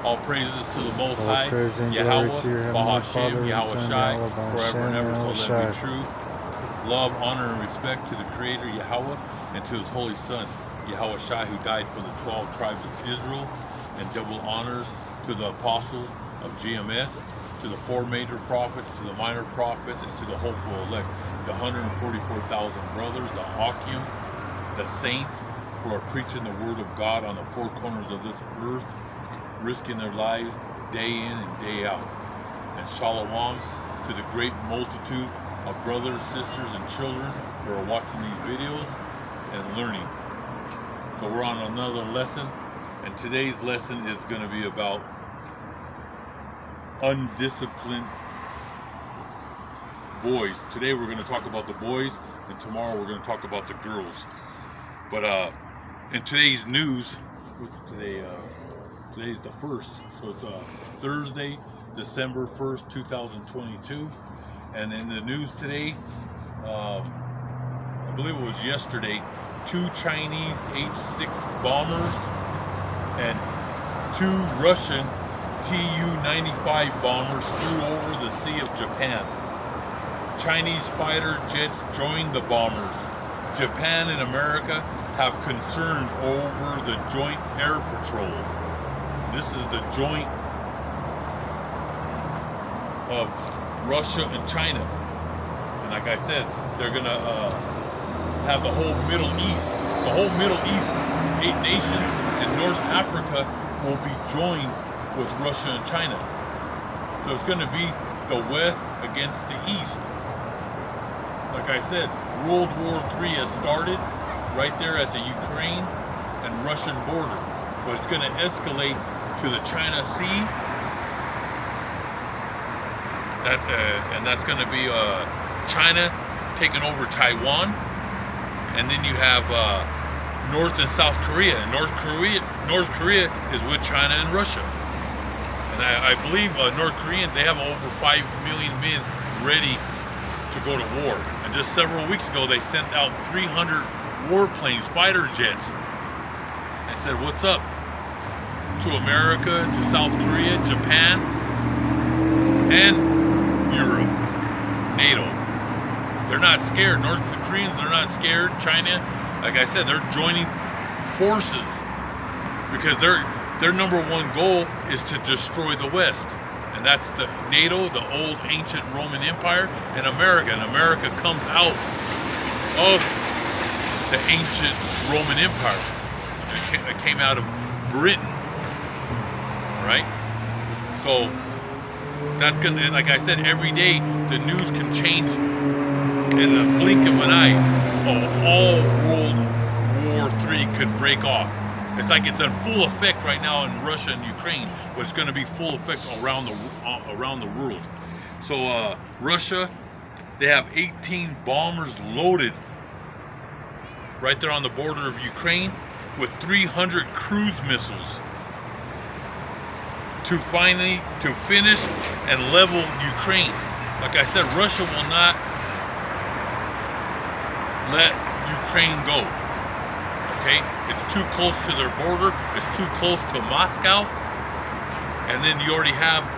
All praises to the Most All High, praise and glory to your Yahweh, Heavenly Bahashem, Father and Yahweh Son, Shai, Yahweh forever and Bahashem, ever, Yahweh so let it be Shai. true. Love, honor, and respect to the Creator, Yahweh, and to His Holy Son, Yahweh Shai, who died for the 12 tribes of Israel, and double honors to the apostles of GMS, to the 4 major prophets, to the minor prophets, and to the hopeful elect, the 144,000 brothers, the Akim, the saints who are preaching the word of God on the 4 corners of this earth, risking their lives day in and day out. And shalom to the great multitude of brothers, sisters, and children who are watching these videos and learning. So we're on another lesson, and today's lesson is going to be about undisciplined boys. Today we're going to talk about the boys, and tomorrow we're going to talk about the girls. But in today's news, what's today? Today's the 1st, so it's Thursday, December 1st, 2022. And in the news today, I believe it was yesterday, 2 Chinese H-6 bombers and 2 Russian Tu-95 bombers flew over the Sea of Japan. Chinese fighter jets joined the bombers. Japan and America have concerns over the joint air patrols. This is the joint of Russia and China. And like I said, they're going to have the whole Middle East, 8 nations in North Africa will be joined with Russia and China. So it's going to be the West against the East. Like I said, World War III has started right there at the Ukraine and Russian border. But it's going to escalate to the China Sea. And that's going to be China taking over Taiwan. And then you have North and South Korea. And North Korea is with China and Russia. And I believe North Koreans, they have over 5 million men ready to go to war. And just several weeks ago, they sent out 300 warplanes, fighter jets. They said, what's up? To America, to South Korea, Japan, and Europe, NATO. They're not scared. North Koreans, they're not scared. China, like I said, they're joining forces because their number one goal is to destroy the West. And that's the NATO, the old ancient Roman Empire, and America. And America comes out of the ancient Roman Empire. It came out of Britain. Right? So that's gonna, like I said, every day the news can change in a blink of an eye. All World War III could break off. It's like it's in full effect right now in Russia and Ukraine, but it's going to be full effect around the world. So Russia, they have 18 bombers loaded right there on the border of Ukraine with 300 cruise missiles to finish and level Ukraine. Like I said, Russia will not let Ukraine go. Okay, it's too close to their border. It's too close to Moscow. And then you already have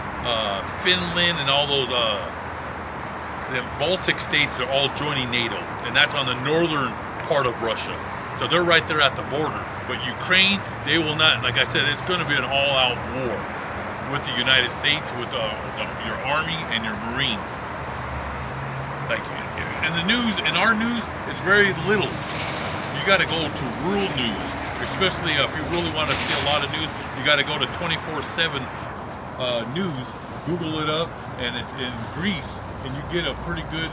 Finland and all those the Baltic states are all joining NATO, and that's on the northern part of Russia. So they're right there at the border. But Ukraine, they will not. Like I said, it's going to be an all-out war with the United States, with your army and your Marines. Like in the news, in our news, it's very little. You got to go to rural news, especially if you really want to see a lot of news. You got to go to 24/7 news. Google it up, and it's in Greece, and you get a pretty good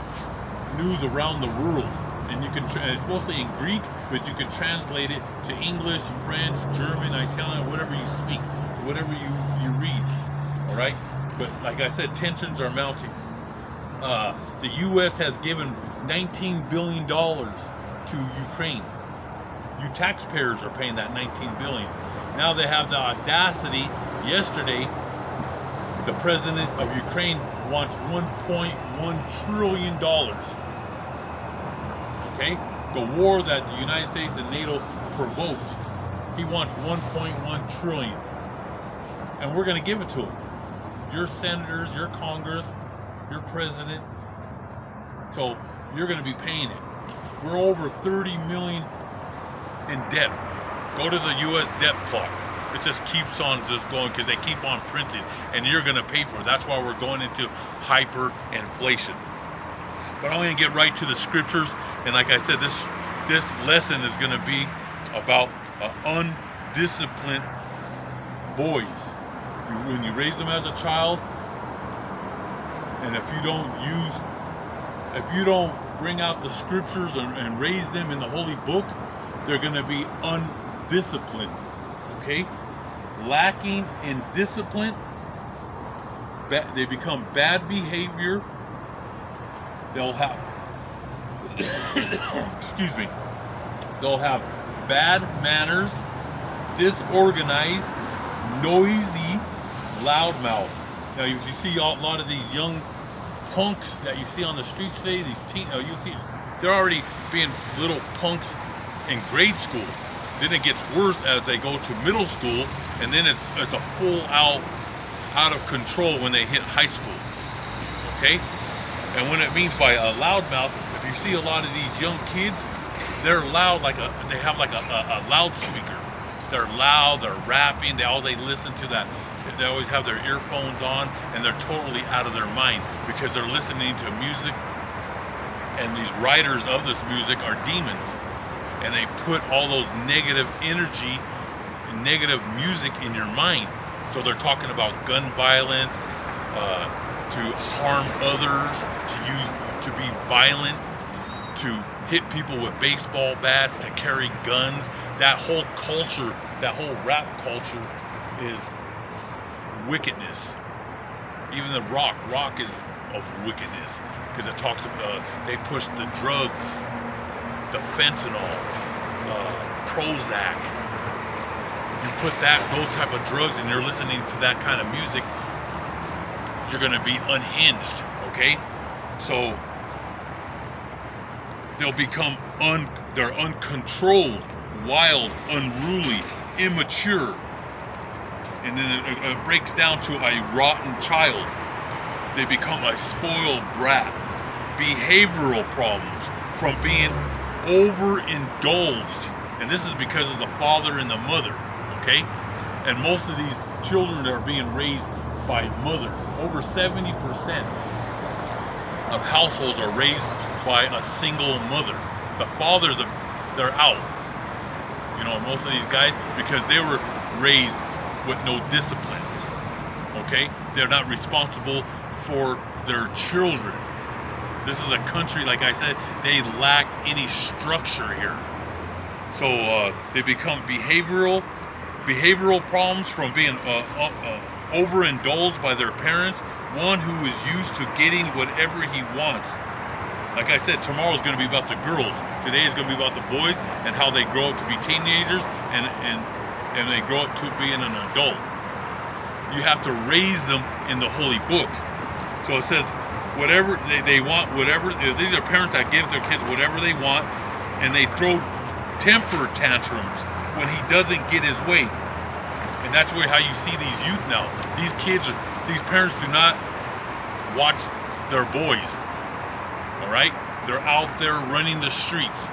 news around the world. And you can, it's mostly in Greek, but you can translate it to English, French, German, Italian, whatever you speak, whatever you read. All right, but like I said, tensions are mounting. The U.S. has given $19 billion to Ukraine. You taxpayers are paying that $19 billion. Now they have the audacity. Yesterday, the president of Ukraine wants $1.1 trillion. Okay? The war that the United States and NATO provoked, he wants $1.1 trillion. and we're going to give it to them. Your senators, your Congress, your president. So you're going to be paying it. We're over 30 million in debt. Go to the U.S. debt clock. It just keeps on just going because they keep on printing, and you're going to pay for it. That's why we're going into hyperinflation. But I'm going to get right to the scriptures, and like I said, this lesson is going to be about undisciplined boys. When you raise them as a child, and if you don't bring out the scriptures and raise them in the holy book, they're going to be undisciplined. Okay? Lacking in discipline, they become bad behavior. They'll have excuse me. They'll have bad manners, disorganized, noisy, loudmouth. Now you see a lot of these young punks that you see on the streets today, these you see they're already being little punks in grade school. Then it gets worse as they go to middle school, and then it's a full out of control when they hit high school. Okay? And what it means by a loudmouth, if you see a lot of these young kids, they're loud they have a loudspeaker. They're loud, they're rapping, they listen to that. They always have their earphones on, and they're totally out of their mind because they're listening to music, and these writers of this music are demons, and they put all those negative energy, negative music in your mind. So they're talking about gun violence, to harm others, to be violent, to hit people with baseball bats, to carry guns. That whole culture, that whole rap culture is wickedness. Even the rock is of wickedness because it talks about they push the drugs, the fentanyl, Prozac. You put those type of drugs and you're listening to that kind of music, you're going to be unhinged. Okay, so they'll become they're uncontrolled, wild, unruly, immature. And then it breaks down to a rotten child. They become a spoiled brat. Behavioral problems from being overindulged. And this is because of the father and the mother, okay? And most of these children are being raised by mothers. Over 70% of households are raised by a single mother. The fathers, they're out. You know, most of these guys, because they were raised with no discipline, okay? They're not responsible for their children. This is a country, like I said, they lack any structure here. So they become behavioral problems from being overindulged by their parents. One who is used to getting whatever he wants. Like I said, tomorrow's going to be about the girls. Today is going to be about the boys and how they grow up to be teenagers and they grow up to being an adult. You have to raise them in the holy book. So it says whatever they want, whatever, these are parents that give their kids whatever they want, and they throw temper tantrums when he doesn't get his way. And that's how you see these youth now. These parents do not watch their boys. All right? They're out there running the streets.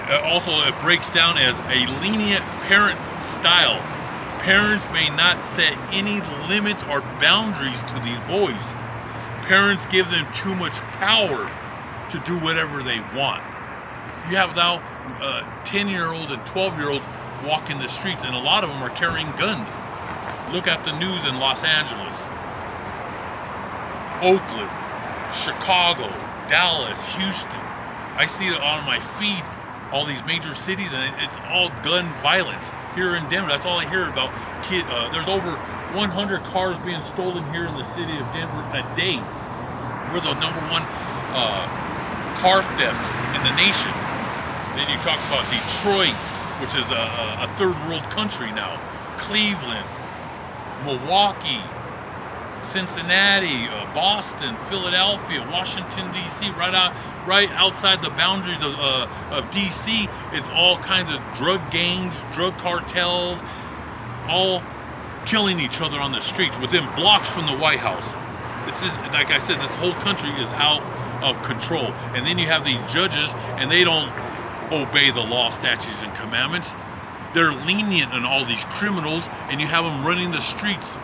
Also, it breaks down as a lenient parent style. Parents may not set any limits or boundaries to these boys. Parents give them too much power to do whatever they want. You have now 10-year-olds and 12-year-olds walking the streets, and a lot of them are carrying guns. Look at the news in Los Angeles, Oakland, Chicago, Dallas, Houston. I see it on my feed, all these major cities, and it's all gun violence. Here in Denver, that's all I hear about. There's over 100 cars being stolen here in the city of Denver a day. We're the number one car theft in the nation. Then you talk about Detroit, which is a third world country now. Cleveland, Milwaukee, Cincinnati, Boston, Philadelphia, Washington, D.C., right outside the boundaries of D.C., it's all kinds of drug gangs, drug cartels, all killing each other on the streets within blocks from the White House. It's just, like I said, this whole country is out of control. And then you have these judges, and they don't obey the law, statutes, and commandments. They're lenient on all these criminals, and you have them running the streets,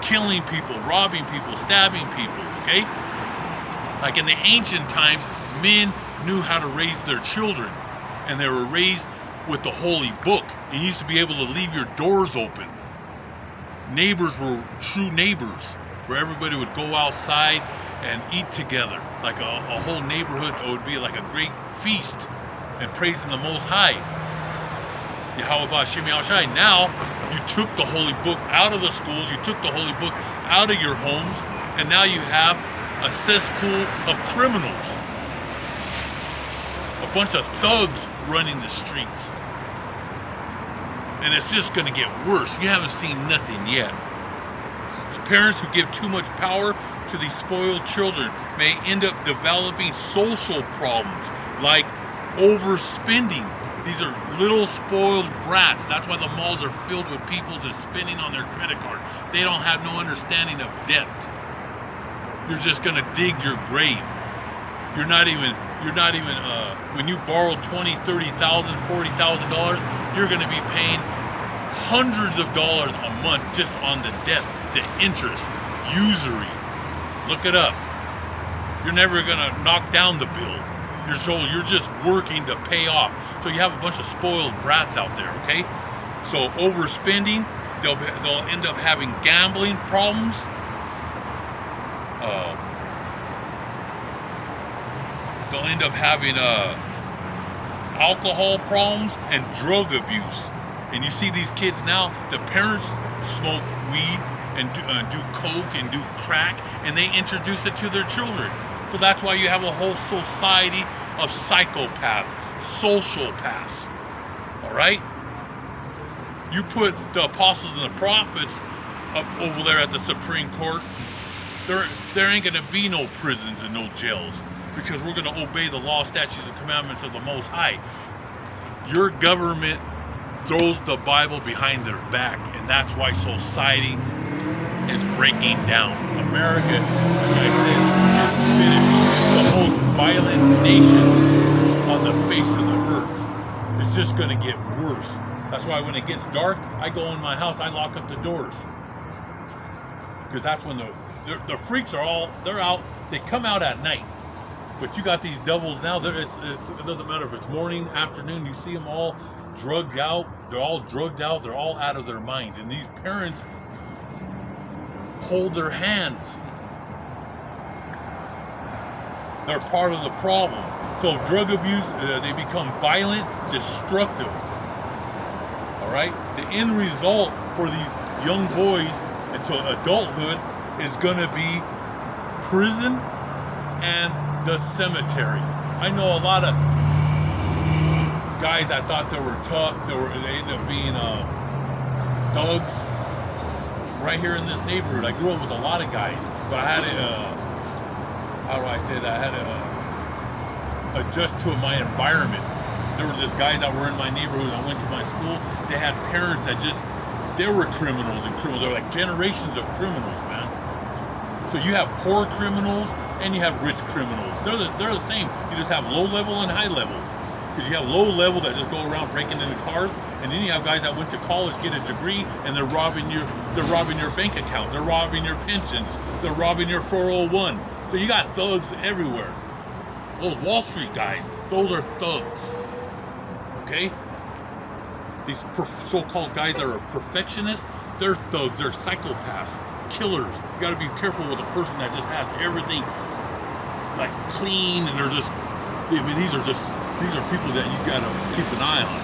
killing people, robbing people, stabbing people, okay? Like in the ancient times, men knew how to raise their children, and they were raised with the holy book. You used to be able to leave your doors open. Neighbors were true neighbors, where everybody would go outside and eat together. Like a whole neighborhood, it would be like a great feast and praising the Most High. How about Shemi Al Shai? Now, you took the holy book out of the schools, you took the holy book out of your homes, and now you have a cesspool of criminals. A bunch of thugs running the streets. And it's just going to get worse. You haven't seen nothing yet. Parents who give too much power to these spoiled children may end up developing social problems like overspending. These are little spoiled brats. That's why the malls are filled with people just spending on their credit card. They don't have no understanding of debt. You're just going to dig your grave. You're not even when you borrow $20,000, $30,000, $40,000, you're going to be paying hundreds of dollars a month just on the debt, the interest, usury. Look it up. You're never going to knock down the bill. You're just working to pay off. So you have a bunch of spoiled brats out there, okay? So overspending, they'll end up having gambling problems. They'll end up having alcohol problems and drug abuse. And you see these kids now, the parents smoke weed and do coke and do crack, and they introduce it to their children. So that's why you have a whole society of psychopaths, sociopaths. All right? You put the apostles and the prophets up over there at the Supreme Court, there ain't going to be no prisons and no jails, because we're going to obey the law, statutes, and commandments of the Most High. Your government throws the Bible behind their back, and that's why society is breaking down. America, like I said, is finished. It's the most violent nation on the face of the earth. It's just going to get worse. That's why when it gets dark, I go in my house, I lock up the doors. Because that's when the freaks are they're out. They come out at night. But you got these devils now. It doesn't matter if it's morning, afternoon. You see them all drugged out. They're all drugged out. They're all out of their minds. And these parents hold their hands. They're part of the problem. So drug abuse, they become violent, destructive. All right? The end result for these young boys until adulthood is going to be prison and the cemetery. I know a lot of guys that thought they were tough. They ended up being thugs. Right here in this neighborhood, I grew up with a lot of guys, but I had to, how do I say that? I had to adjust to my environment. There were just guys that were in my neighborhood that went to my school. They had parents that they were criminals and criminals. They're like generations of criminals, man. So you have poor criminals and you have rich criminals. They're the same. You just have low level and high level. Because you have low level that just go around breaking into cars, and then you have guys that went to college, get a degree, and they're robbing your bank accounts, they're robbing your pensions, they're robbing your 401. So you got thugs everywhere. Those Wall Street guys, those are thugs. Okay? These so-called guys that are perfectionists, they're thugs, they're psychopaths, killers. You got to be careful with a person that just has everything like clean, and they're just. I mean, these are people that you gotta keep an eye on.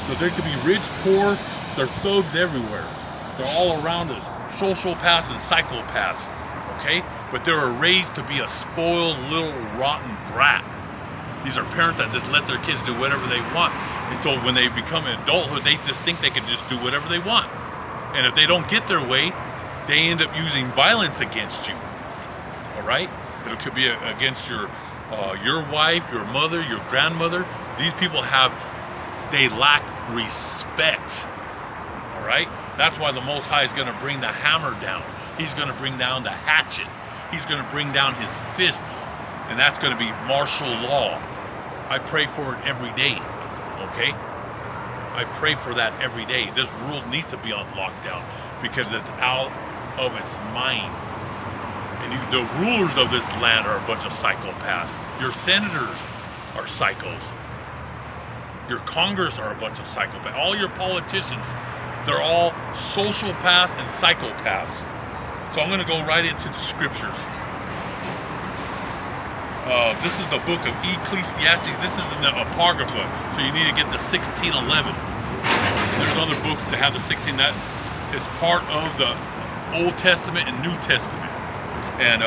So they could be rich, poor, they're thugs everywhere. They're all around us, sociopaths and psychopaths, okay? But they're raised to be a spoiled little rotten brat. These are parents that just let their kids do whatever they want. And so when they become adulthood, they just think they can just do whatever they want. And if they don't get their way, they end up using violence against you, all right? It could be against your wife, your mother, your grandmother. These people they lack respect. All right? That's why the Most High is going to bring the hammer down. He's going to bring down the hatchet. He's going to bring down his fist, and that's going to be martial law. I pray for it every day, okay? I pray for that every day. This world needs to be on lockdown because it's out of its mind. And the rulers of this land are a bunch of psychopaths. Your senators are psychos. Your Congress are a bunch of psychopaths. All your politicians, they're all sociopaths and psychopaths. So I'm going to go right into the scriptures. This is the book of Ecclesiastes. This is in the Apocrypha, so you need to get the 1611. There's other books that have the 16. That it's part of the Old Testament and New Testament. And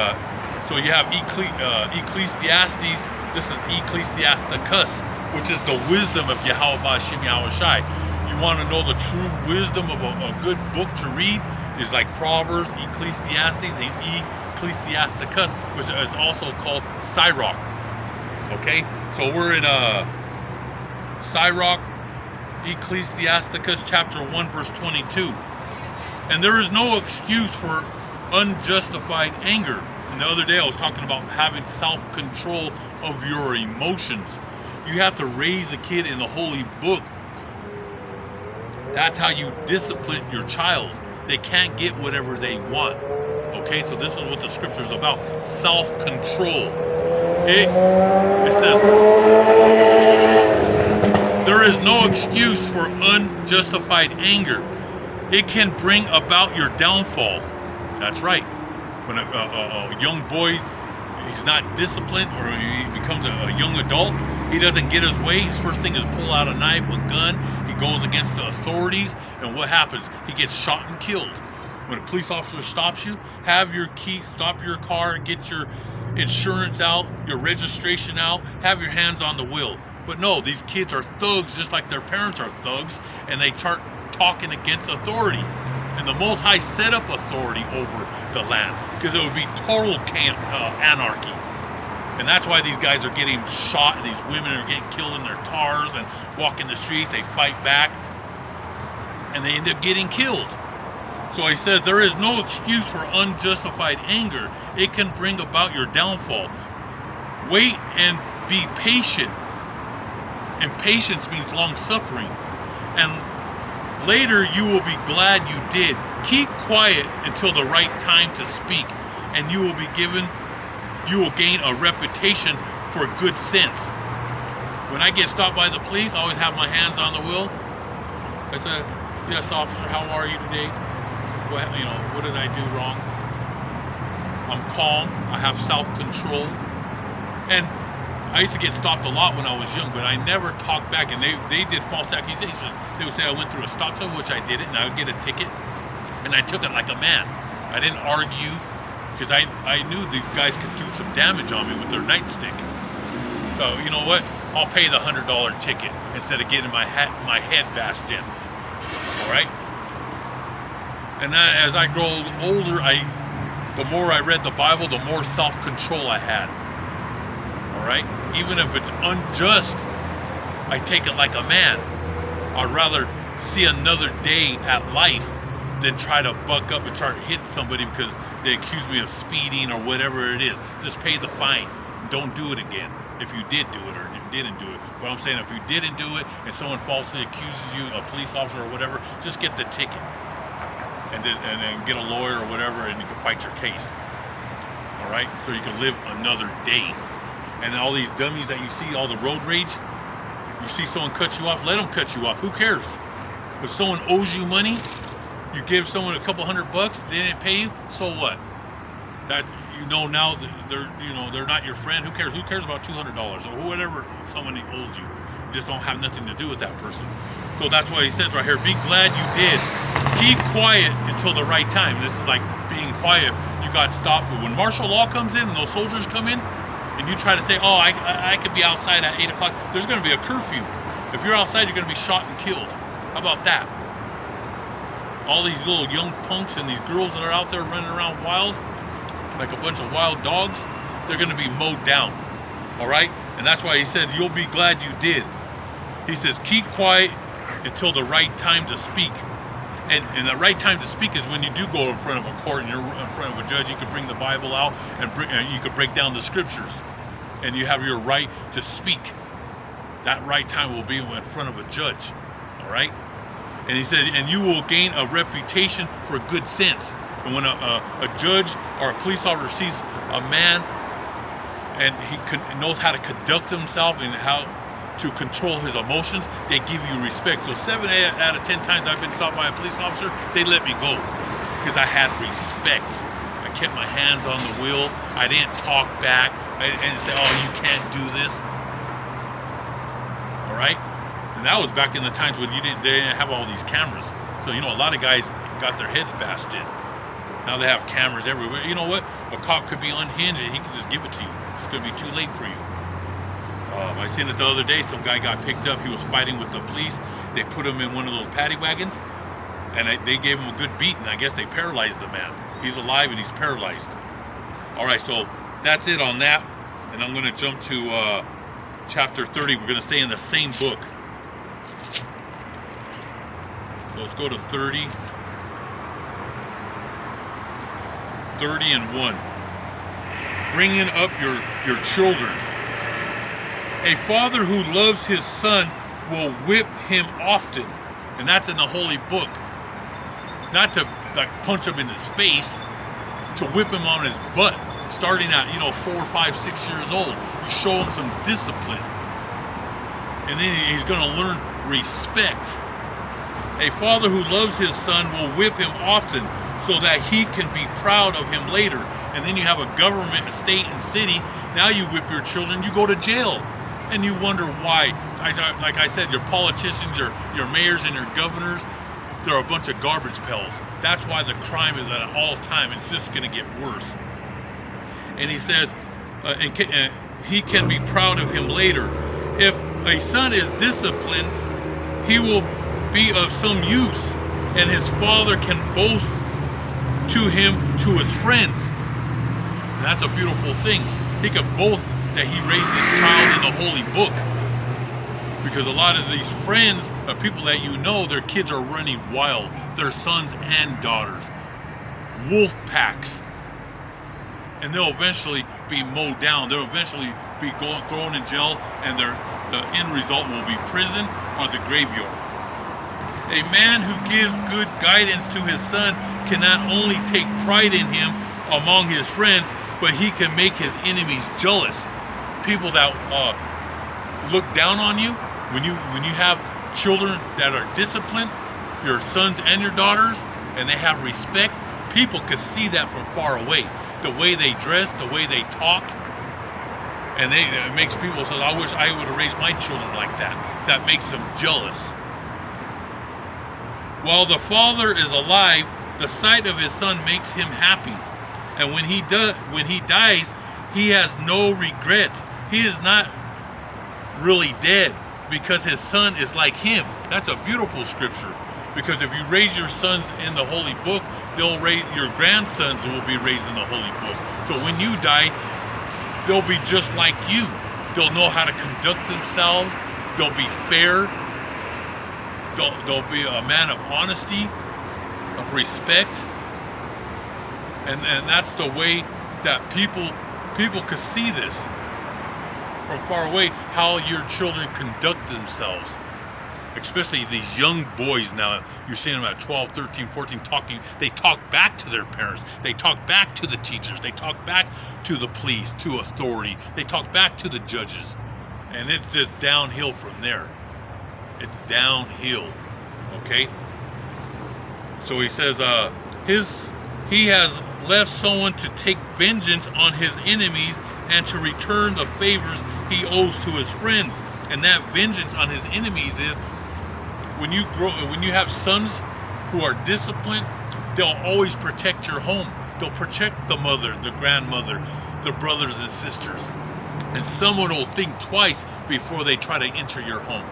so you have Ecclesiastes. This is Ecclesiasticus, which is the wisdom of Yahweh Ba'Shem Yahweh Shai. You want to know the true wisdom of a good book to read is like Proverbs, Ecclesiastes, and Ecclesiasticus, which is also called Sirach. Okay, so we're in Sirach, Ecclesiasticus chapter 1, verse 22. And there is no excuse for unjustified anger. And the other day I was talking about having self-control of your emotions. You have to raise a kid in the holy book. That's how you discipline your child. They can't get whatever they want. Okay, so this is what the scripture is about. Self-control. It says, there is no excuse for unjustified anger. It can bring about your downfall. That's right. When a young boy, he's not disciplined, or he becomes a young adult, he doesn't get his way. His first thing is pull out a knife, a gun. He goes against the authorities, and what happens? He gets shot and killed. When a police officer stops you, have your key, stop your car, get your insurance out, your registration out, have your hands on the wheel. But no, these kids are thugs just like their parents are thugs, and they start talking against authority. And the Most High set up authority over the land because it would be total anarchy. And that's why these guys are getting shot, and these women are getting killed in their cars and walking the streets. They fight back, and they end up getting killed. So he says there is no excuse for unjustified anger. It can bring about your downfall. Wait and be patient. And patience means long suffering. And later you will be glad you did. Keep quiet until the right time to speak, and you will gain a reputation for good sense. When I get stopped by the police, I always have my hands on the wheel. I said, yes, officer, how are you today? What did I do wrong? I'm calm. I have self-control. And I used to get stopped a lot when I was young, but I never talked back. And they did false accusations. They would say I went through a stop sign, which I didn't, and I would get a ticket. And I took it like a man. I didn't argue, because I knew these guys could do some damage on me with their nightstick. So you know what? I'll pay the $100 ticket instead of getting my head bashed in. All right. And as I grow older, the more I read the Bible, the more self-control I had. All right. Even if it's unjust, I take it like a man. I'd rather see another day at life than try to buck up and try to hit somebody because they accuse me of speeding or whatever it is. Just pay the fine. Don't do it again if you did do it or you didn't do it. But I'm saying if you didn't do it and someone falsely accuses you, a police officer or whatever, just get the ticket and then get a lawyer or whatever, and you can fight your case. All right? So you can live another day. And all these dummies that you see, all the road rage, you see someone cut you off, let them cut you off. Who cares? If someone owes you money, you give someone a couple $100, they didn't pay you, so what? That now they're not your friend. Who cares? Who cares about $200 or whatever somebody owes you? You just don't have nothing to do with that person. So that's why he says right here, be glad you did. Keep quiet until the right time. This is like being quiet. You got stopped. But when martial law comes in and those soldiers come in, and you try to say, oh, I could be outside at 8 o'clock, there's going to be a curfew. If you're outside, you're going to be shot and killed. How about that? All these little young punks and these girls that are out there running around wild, like a bunch of wild dogs, they're going to be mowed down. All right? And that's why he said, you'll be glad you did. He says, keep quiet until the right time to speak. And the right time to speak is when you do go in front of a court and you're in front of a judge. You can bring the Bible out and you can break down the scriptures, and you have your right to speak. That right time will be in front of a judge. All right. And he said, and you will gain a reputation for good sense. And when a judge or a police officer sees a man and he knows how to conduct himself and how to control his emotions, they give you respect. So 7 out of 10 times I've been stopped by a police officer, they let me go because I had respect. I kept my hands on the wheel. I didn't talk back. I didn't say, oh, you can't do this. All right? And that was back in the times when they didn't have all these cameras. So, you know, a lot of guys got their heads bashed in. Now they have cameras everywhere. You know what? A cop could be unhinged and he can just give it to you. It's going to be too late for you. I seen it the other day. Some guy got picked up. He was fighting with the police. They put him in one of those paddy wagons, and they gave him a good beat, and I guess they paralyzed the man. He's alive and he's paralyzed. All right, so that's it on that. And I'm going to jump to chapter 30. We're going to stay in the same book. So let's go to 30. 30 and 1. Bringing up your children. A father who loves his son will whip him often. And that's in the holy book. Not to like punch him in his face, to whip him on his butt. Starting at 4, 5, 6 years old. You show him some discipline. And then he's going to learn respect. A father who loves his son will whip him often so that he can be proud of him later. And then you have a government, a state, and city. Now you whip your children, you go to jail. And you wonder why. Like I said, your politicians, your mayors and your governors, they're a bunch of garbage pails. That's why the crime is at an all-time. It's just going to get worse. And he says, he can be proud of him later. If a son is disciplined, he will be of some use, and his father can boast to him to his friends. And that's a beautiful thing. He can boast that he raised his child in the holy book. Because a lot of these friends are people that their kids are running wild. Their sons and daughters. Wolf packs. And they'll eventually be mowed down. They'll eventually be thrown in jail, and the end result will be prison or the graveyard. A man who gives good guidance to his son can not only take pride in him among his friends, but he can make his enemies jealous. People that look down on you, when you have children that are disciplined, your sons and your daughters, and they have respect, people can see that from far away. The way they dress, the way they talk, and it makes people say, I wish I would have raised my children like that. That makes them jealous. While the father is alive, the sight of his son makes him happy. And when he dies, he has no regrets. He is not really dead because his son is like him. That's a beautiful scripture. Because if you raise your sons in the holy book, your grandsons will be raised in the holy book. So when you die, they'll be just like you. They'll know how to conduct themselves. They'll be fair. They'll be a man of honesty, of respect. And that's the way that people could see this from far away, how your children conduct themselves. Especially these young boys now, you're seeing them at 12, 13, 14 they talk back to their parents. They talk back to the teachers. They talk back to the police, to authority. They talk back to the judges. And it's just downhill from there. It's downhill, okay? So he says, he has left someone to take vengeance on his enemies and to return the favors he owes to his friends. And that vengeance on his enemies is when you have sons who are disciplined, they'll always protect your home. They'll protect the mother, the grandmother, the brothers and sisters. And someone will think twice before they try to enter your home,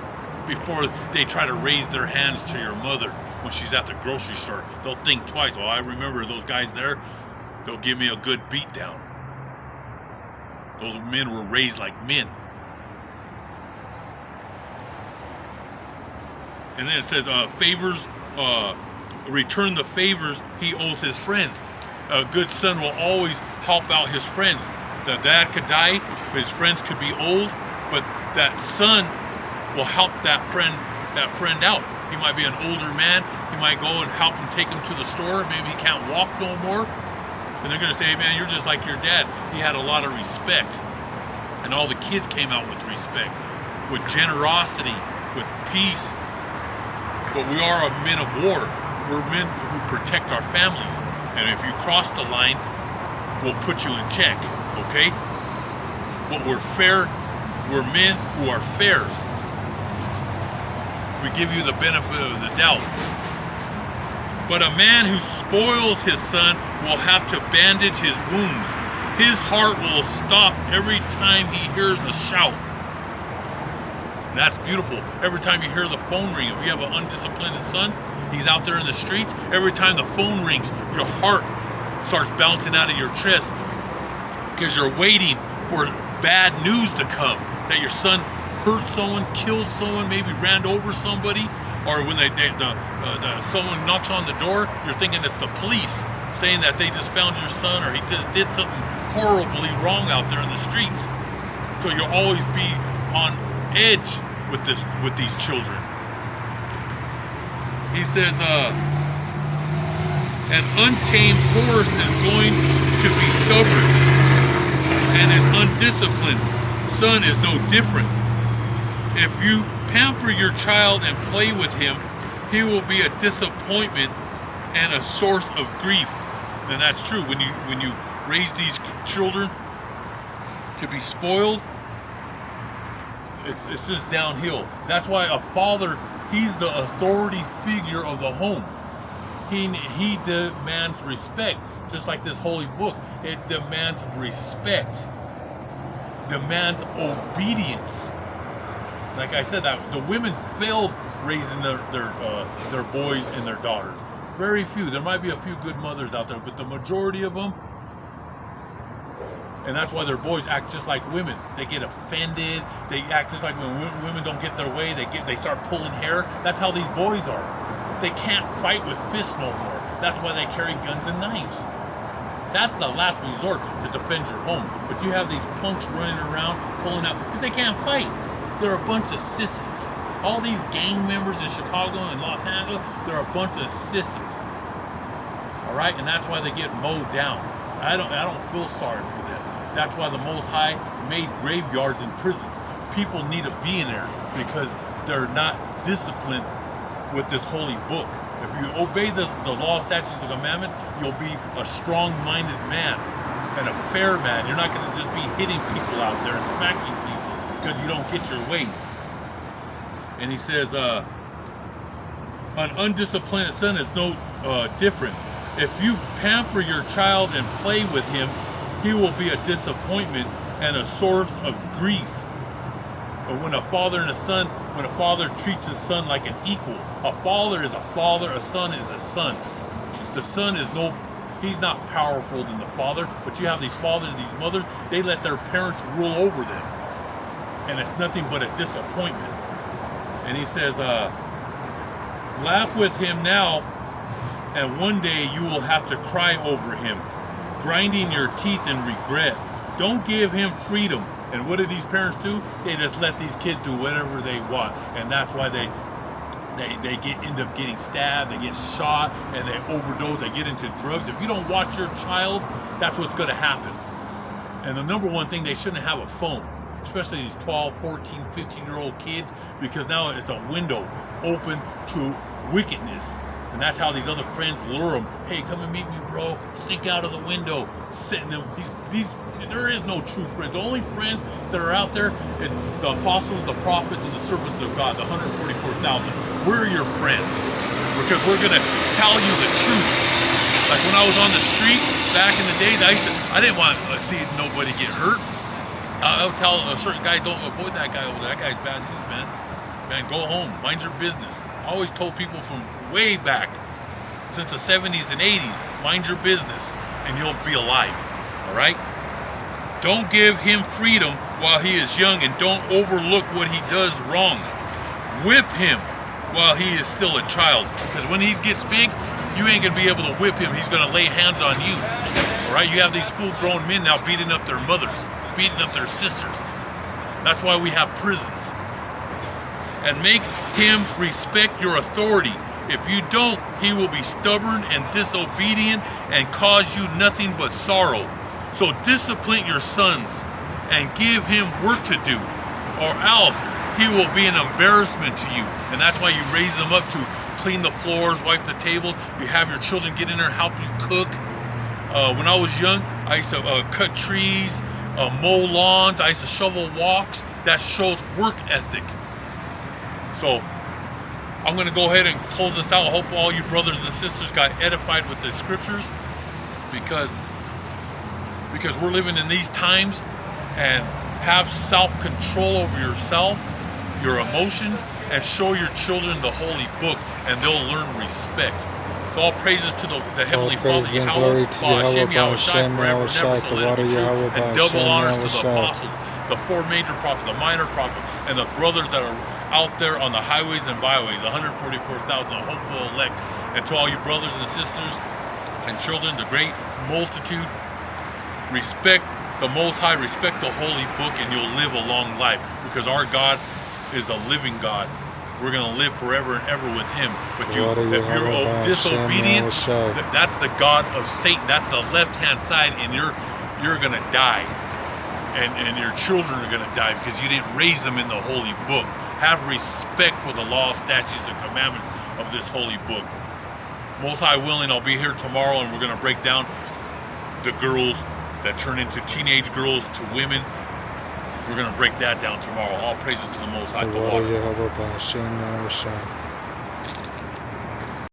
before they try to raise their hands to your mother when she's at the grocery store. They'll think twice. Well, I remember those guys there, they'll give me a good beat down. Those men were raised like men. And then it says favors return the favors he owes his friends. A good son will always help out his friends. The dad could die, his friends could be old, but that son will help that friend out. He might be an older man. He might go and help him, take him to the store. Maybe he can't walk no more. And they're going to say, hey man, you're just like your dad. He had a lot of respect. And all the kids came out with respect, with generosity, with peace. But we are a men of war. We're men who protect our families. And if you cross the line, we'll put you in check, okay? But we're fair. We're men who are fair. We give you the benefit of the doubt. But a man who spoils his son will have to bandage his wounds. His heart will stop every time he hears a shout. And that's beautiful. Every time you hear the phone ring, if you have an undisciplined son, he's out there in the streets, every time the phone rings, your heart starts bouncing out of your chest because you're waiting for bad news to come, that your son hurt someone, killed someone, maybe ran over somebody, or when someone knocks on the door, you're thinking it's the police saying that they just found your son or he just did something horribly wrong out there in the streets. So you'll always be on edge with these children. He says, an untamed horse is going to be stubborn, and his undisciplined son is no different. If you pamper your child and play with him, he will be a disappointment and a source of grief. And that's true. When you raise these children to be spoiled, it's just downhill. That's why a father, he's the authority figure of the home. He demands respect, just like this holy book. It demands respect, demands obedience. Like I said, that the women failed raising their boys and their daughters. Very few. There might be a few good mothers out there, but the majority of them, and that's why their boys act just like women. They get offended. They act just like when women don't get their way. They start pulling hair. That's how these boys are. They can't fight with fists no more. That's why they carry guns and knives. That's the last resort to defend your home. But you have these punks running around, pulling out, because they can't fight. They're a bunch of sissies. All these gang members in Chicago and Los Angeles, they're a bunch of sissies. All right, and that's why they get mowed down. I don't feel sorry for them. That's why the Most High made graveyards and prisons. People need to be in there because they're not disciplined with this holy book. If you obey the law, statutes, and commandments, you'll be a strong-minded man and a fair man. You're not going to just be hitting people out there and smacking people because you don't get your way. And he says, an undisciplined son is no different. If you pamper your child and play with him, he will be a disappointment and a source of grief. But when a father treats his son like an equal, a father is a father, a son is a son. The son he's not powerful than the father, but you have these fathers and these mothers, they let their parents rule over them. And it's nothing but a disappointment. And he says, laugh with him now, and one day you will have to cry over him, grinding your teeth in regret. Don't give him freedom. And what do these parents do? They just let these kids do whatever they want. And that's why they end up getting stabbed, they get shot, and they overdose, they get into drugs. If you don't watch your child, that's what's going to happen. And the number one thing, they shouldn't have a phone, especially these 12, 14, 15-year-old kids, because now it's a window open to wickedness. And that's how these other friends lure them. Hey, come and meet me, bro. Sneak out of the window. Sitting them. There is no true friends. The only friends that are out there is the apostles, the prophets, and the servants of God, the 144,000. We're your friends because we're going to tell you the truth. Like when I was on the streets back in the days, I didn't want to see nobody get hurt. I would tell a certain guy, don't avoid that guy over there. That guy's bad news, man. Man, go home. Mind your business. I always told people from way back, since the 70s and 80s, mind your business and you'll be alive. All right? Don't give him freedom while he is young, and don't overlook what he does wrong. Whip him while he is still a child. Because when he gets big, you ain't gonna be able to whip him. He's gonna lay hands on you. All right, you have these full-grown men now beating up their mothers, beating up their sisters. That's why we have prisons. And make him respect your authority. If you don't, he will be stubborn and disobedient and cause you nothing but sorrow. So discipline your sons and give him work to do, or else he will be an embarrassment to you. And that's why you raise them up to clean the floors, wipe the tables. You have your children get in there and help you cook. When I was young, I used to cut trees, mow lawns. I used to shovel walks. That shows work ethic. So I'm going to go ahead and close this out. I hope all you brothers and sisters got edified with the scriptures, because we're living in these times. And have self-control over yourself, your emotions, and show your children the holy book, and they'll learn respect. So all praises to the Heavenly Father, Yahweh, Hashem, Yahushai, forever, never, so let it be true. And double honors to the apostles, the four major prophets, the minor prophet, and the brothers that are out there on the highways and byways, 144,000, the hopeful elect. And to all you brothers and sisters and children, the great multitude, respect the Most High, respect the holy book, and you'll live a long life, because our God is a living God. We're going to live forever and ever with him. But if you're disobedient, that's the God of Satan. That's the left-hand side, and you're going to die. And your children are going to die because you didn't raise them in the holy book. Have respect for the law, statutes, and commandments of this holy book. Most High willing, I'll be here tomorrow, and we're going to break down the girls that turn into teenage girls to women. We're going to break that down tomorrow. All praises to the Most High.